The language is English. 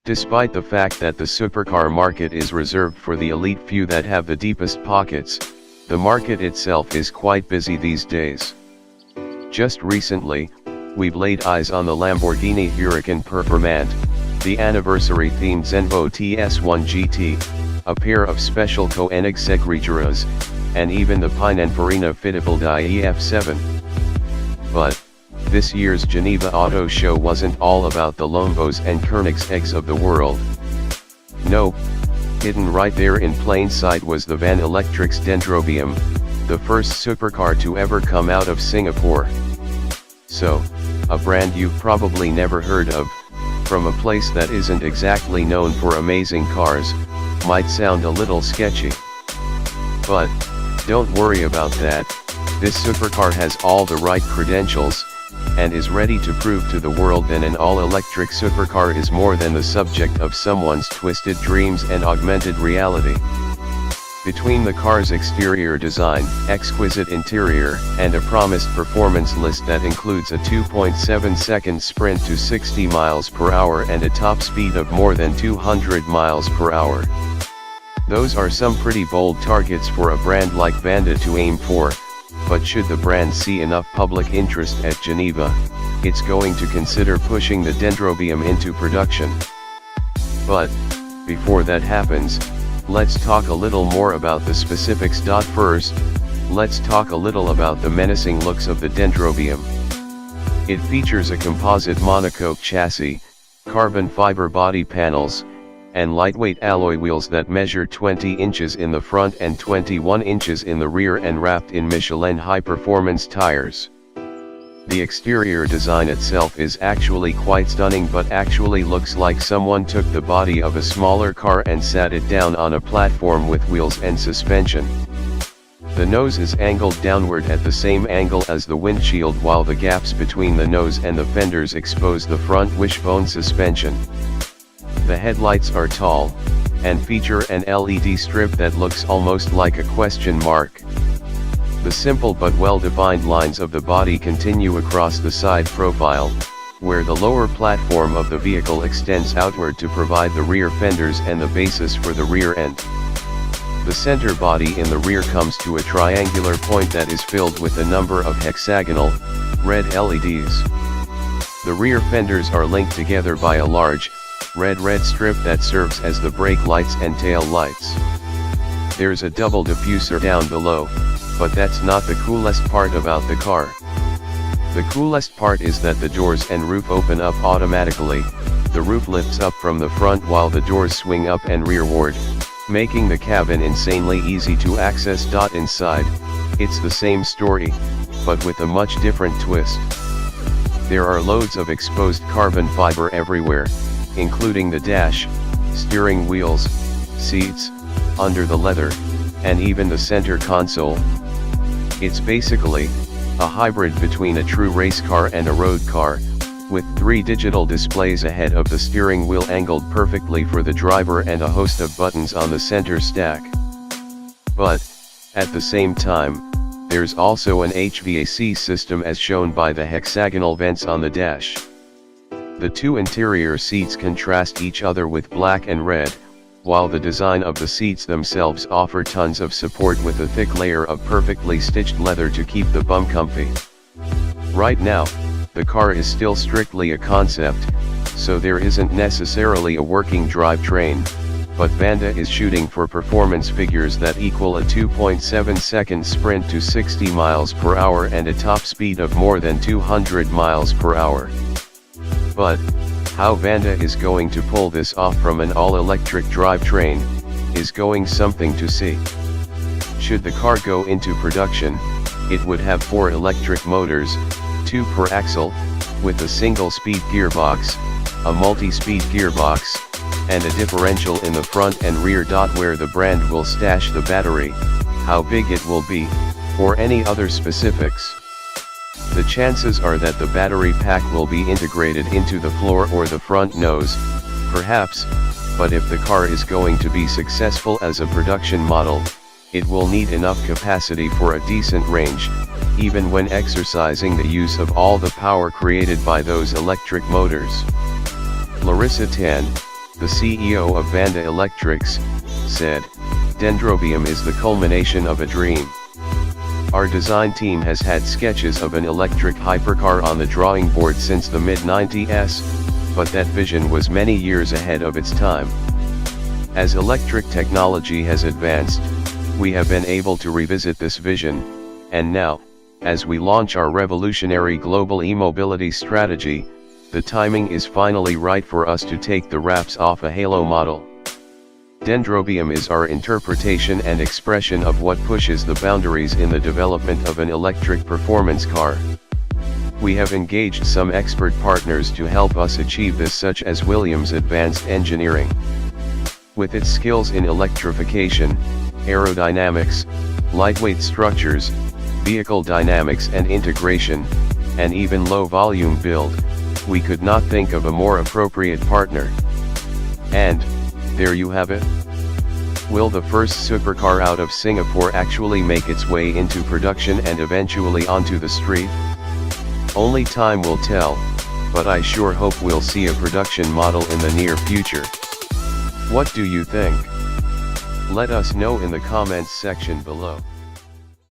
Despite the fact that the supercar market is reserved for the elite few that have the deepest pockets, the market itself is quite busy these days. Just recently, we've laid eyes on the Lamborghini Huracan Performante, the anniversary-themed Zenvo TS1 GT, a pair of special Koenig Segregeras, and even the Pininfarina Fittipaldi EF7. But this year's Geneva Auto Show wasn't all about the Lombos and Koenigseggs of the world. No, hidden right there in plain sight was the Vanda Electrics Dendrobium, the first supercar to ever come out of Singapore. So, a brand you've probably never heard of, from a place that isn't exactly known for amazing cars, might sound a little sketchy. But, don't worry about that, this supercar has all the right credentials, and is ready to prove to the world that an all-electric supercar is more than the subject of someone's twisted dreams and augmented reality. Between the car's exterior design, exquisite interior, and a promised performance list that includes a 2.7-second sprint to 60 miles per hour and a top speed of more than 200 miles per hour. Those are some pretty bold targets for a brand like Vanda to aim for, but should the brand see enough public interest at Geneva, it's going to consider pushing the Dendrobium into production. But, before that happens, let's talk a little more about the specifics. First, let's talk a little about the menacing looks of the Dendrobium. It features a composite monocoque chassis, carbon fiber body panels, and lightweight alloy wheels that measure 20 inches in the front and 21 inches in the rear and wrapped in Michelin high-performance tires. The exterior design itself is actually quite stunning, but actually looks like someone took the body of a smaller car and sat it down on a platform with wheels and suspension. The nose is angled downward at the same angle as the windshield, while the gaps between the nose and the fenders expose the front wishbone suspension. The headlights are tall, and feature an LED strip that looks almost like a question mark. The simple but well-defined lines of the body continue across the side profile, where the lower platform of the vehicle extends outward to provide the rear fenders and the basis for the rear end. The center body in the rear comes to a triangular point that is filled with a number of hexagonal, red LEDs. The rear fenders are linked together by a large, red strip that serves as the brake lights and tail lights. There's a double diffuser down below, but that's not the coolest part about the car. The coolest part is that the doors and roof open up automatically. The roof lifts up from the front while the doors swing up and rearward, making the cabin insanely easy to access. Inside, it's the same story, but with a much different twist. There are loads of exposed carbon fiber everywhere, including the dash, steering wheels, seats, under the leather, and even the center console. It's basically a hybrid between a true race car and a road car, with 3 digital displays ahead of the steering wheel angled perfectly for the driver and a host of buttons on the center stack. But, at the same time, there's also an HVAC system as shown by the hexagonal vents on the dash. The two interior seats contrast each other with black and red, while the design of the seats themselves offer tons of support with a thick layer of perfectly stitched leather to keep the bum comfy. Right now, the car is still strictly a concept, so there isn't necessarily a working drivetrain, but Vanda is shooting for performance figures that equal a 2.7-second sprint to 60 miles per hour and a top speed of more than 200 miles per hour. But, how Vanda is going to pull this off from an all-electric drivetrain, is going something to see. Should the car go into production, it would have 4 electric motors, 2 per axle, with a single-speed gearbox, a multi-speed gearbox, and a differential in the front and rear. Where the brand will stash the battery, how big it will be, or any other specifics. The chances are that the battery pack will be integrated into the floor or the front nose, perhaps, but if the car is going to be successful as a production model, it will need enough capacity for a decent range, even when exercising the use of all the power created by those electric motors. Larissa Tan, the CEO of Vanda Electrics, said, "Dendrobium is the culmination of a dream. Our design team has had sketches of an electric hypercar on the drawing board since the mid-90s, but that vision was many years ahead of its time. As electric technology has advanced, we have been able to revisit this vision, and now, as we launch our revolutionary global e-mobility strategy, the timing is finally right for us to take the wraps off a halo model. Dendrobium is our interpretation and expression of what pushes the boundaries in the development of an electric performance car. We have engaged some expert partners to help us achieve this, such as Williams Advanced Engineering. With its skills in electrification, aerodynamics, lightweight structures, vehicle dynamics and integration, and even low-volume build, we could not think of a more appropriate partner. And, there you have it. Will the first supercar out of Singapore actually make its way into production and eventually onto the street? Only time will tell, but I sure hope we'll see a production model in the near future. What do you think? Let us know in the comments section below.